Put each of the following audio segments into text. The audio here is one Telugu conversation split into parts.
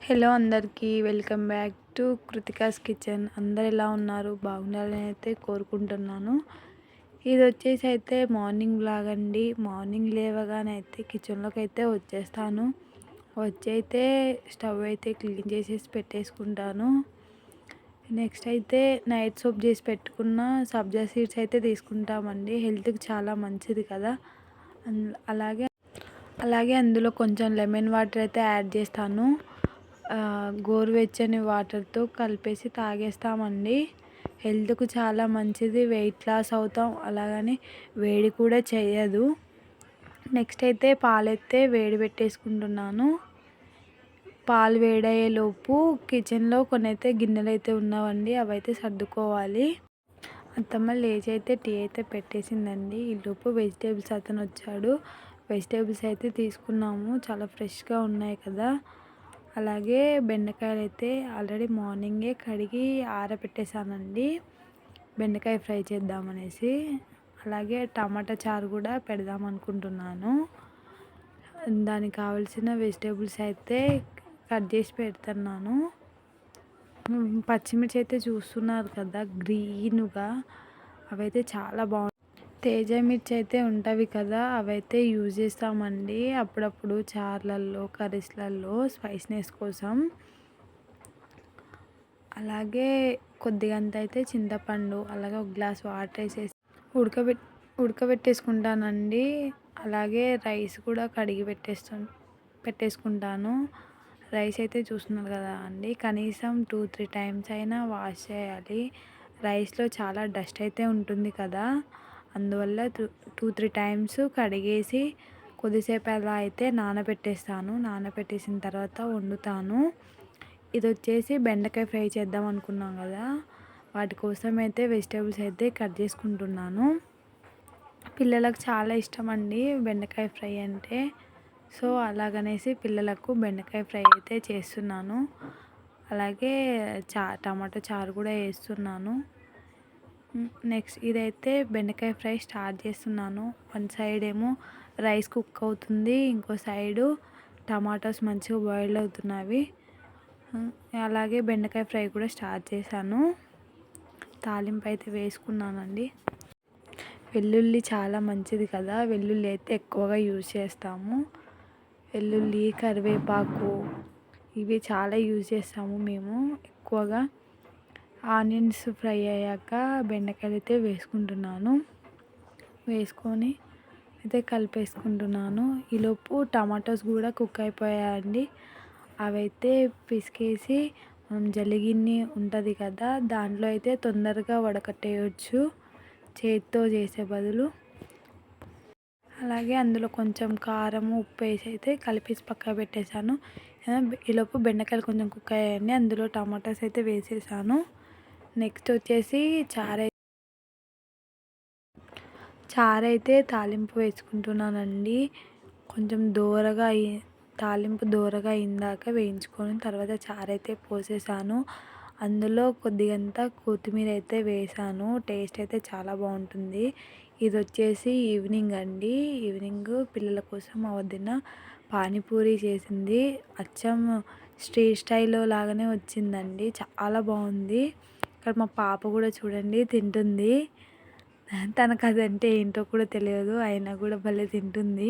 హలో అందరికీ welcome back to Kritika's kitchen. అందరు ఎలా ఉన్నారు? బాగుండాలని అయితే కోరుకుంటున్నాను. ఇది వచ్చేసి అయితే మార్నింగ్ బ్లాగ్ అండి. మార్నింగ్ లేవగానే అయితే కిచెన్లోకి అయితే వచ్చేస్తాను. వచ్చి అయితే స్టవ్ అయితే క్లీన్ చేసేసి పెట్టేసుకుంటాను. నెక్స్ట్ అయితే నైట్ సోప్ చేసి పెట్టుకున్న సబ్జా సీడ్స్ అయితే తీసుకుంటామండి. హెల్త్కి చాలా మంచిది కదా. అలాగే అలాగే అందులో కొంచెం లెమన్ వాటర్ అయితే యాడ్ చేస్తాను. గోరువెచ్చని వాటర్తో కలిపేసి తాగేస్తామండి. హెల్త్కు చాలా మంచిది. వెయిట్ లాస్ అవుతాం. అలాగని వేడి కూడా చేయదు. నెక్స్ట్ అయితే పాలైతే వేడి పెట్టేసుకుంటున్నాను. పాలు వేడయ్యేలోపు కిచెన్లో కొన్ని అయితే గిన్నెలు అయితే ఉన్నావండి, అవైతే సర్దుకోవాలి. అత్తమ్మ లేచి అయితే టీ అయితే పెట్టేసిందండి. ఈలోపు వెజిటేబుల్స్ అతను వచ్చాడు. వెజిటేబుల్స్ అయితే తీసుకున్నాము. చాలా ఫ్రెష్గా ఉన్నాయి కదా. అలాగే బెండకాయలు అయితే ఆల్రెడీ మార్నింగే కడిగి ఆరబెట్టేసానండి, బెండకాయ ఫ్రై చేద్దామనేసి. అలాగే టమాటా చారు కూడా పెడదాం అనుకుంటున్నాను. దానికి కావాల్సిన వెజిటేబుల్స్ అయితే కట్ చేసి పెడుతున్నాను. పచ్చిమిర్చి అయితే చూస్తున్నారు కదా, గ్రీన్గా అవైతే చాలా బాగుంటాయి. తేజ మిర్చి అయితే ఉంటవి కదా, అవైతే యూజ్ చేస్తామండి అప్పుడప్పుడు చార్లల్లో, కర్రీస్లలో స్పైస్నెస్ కోసం. అలాగే కొద్దిగంత అయితే చింతపండు, అలాగే ఒక గ్లాస్ వాటర్ వేసేసి ఉడకబెట్టేసుకుంటానండి. అలాగే రైస్ కూడా కడిగి పెట్టేసుకుంటాను. రైస్ అయితే చూస్తున్నారు కదా అండి, కనీసం 2-3 టైమ్స్ అయినా వాష్ చేయాలి. రైస్లో చాలా డస్ట్ అయితే ఉంటుంది కదా, అందువల్ల 2-3 టైమ్స్ కడిగేసి కొద్దిసేపు అలా అయితే నానబెట్టేస్తాను. నానబెట్టేసిన తర్వాత వండుతాను. ఇది వచ్చేసి బెండకాయ ఫ్రై చేద్దాం అనుకున్నాం కదా, వాటి కోసం అయితే వెజిటేబుల్స్ అయితే కట్ చేసుకుంటున్నాను. పిల్లలకు చాలా ఇష్టం అండి బెండకాయ ఫ్రై అంటే. సో అలాగనేసి పిల్లలకు బెండకాయ ఫ్రై అయితే చేస్తున్నాను. అలాగే టమాటో చారు కూడా వేస్తున్నాను. నెక్స్ట్ ఇదైతే బెండకాయ ఫ్రై స్టార్ట్ చేస్తున్నాను. వన్ సైడ్ ఏమో రైస్ కుక్ అవుతుంది, ఇంకో సైడు టమాటోస్ మంచిగా బాయిల్ అవుతున్నవి. అలాగే బెండకాయ ఫ్రై కూడా స్టార్ట్ చేశాను. తాలింపు అయితే వేసుకున్నానండి. వెల్లుల్లి చాలా మంచిది కదా, వెల్లుల్లి అయితే ఎక్కువగా యూజ్ చేస్తాము. వెల్లుల్లి, కరివేపాకు ఇవి చాలా యూజ్ చేస్తాము మేము ఎక్కువగా. ఆనియన్స్ ఫ్రై అయ్యాక బెండకాయలు అయితే వేసుకుంటున్నాను. వేసుకొని అయితే కలిపేసుకుంటున్నాను. ఈలోపు టమాటోస్ కూడా కుక్ అయిపోయాయండి. అవైతే పిసికేసి మనం జలిగిన్ని ఉంటుంది కదా, దాంట్లో అయితే తొందరగా వడకట్టేయచ్చు చేతితో చేసే బదులు. అలాగే అందులో కొంచెం కారం, ఉప్పు వేసి అయితే కలిపేసి పక్కకు పెట్టేశాను. ఈలోపు బెండకాయలు కొంచెం కుక్ అయ్యాయండి, అందులో టమాటాస్ అయితే వేసేసాను. నెక్స్ట్ వచ్చేసి చారైతే తాలింపు వేసుకుంటున్నానండి. కొంచెం తాలింపు దోరగా అయిందాక వేయించుకొని తర్వాత చారైతే పోసేసాను. అందులో కొద్దిగంత కొత్తిమీర అయితే వేసాను. టేస్ట్ అయితే చాలా బాగుంటుంది. ఇది వచ్చేసి ఈవినింగ్ అండి. ఈవినింగ్ పిల్లల కోసం మా వదిన పానీపూరి చేసింది. అచ్చం స్ట్రీట్ స్టైల్లో లాగానే వచ్చిందండి, చాలా బాగుంది. ఇక్కడ మా పాప కూడా చూడండి తింటుంది. తనకు అదంటే ఏంటో కూడా తెలియదు, అయినా కూడా భలే తింటుంది.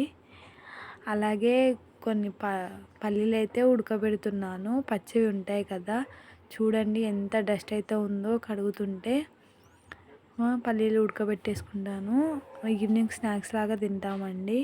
అలాగే కొన్ని పల్లీలు అయితే ఉడకబెడుతున్నాను. పచ్చివి ఉంటాయి కదా, చూడండి ఎంత డస్ట్ అయితే ఉందో కడుగుతుంటే. పల్లీలు ఉడకబెట్టేసుకుంటాను. ఈవినింగ్ స్నాక్స్ లాగా తింటామండి.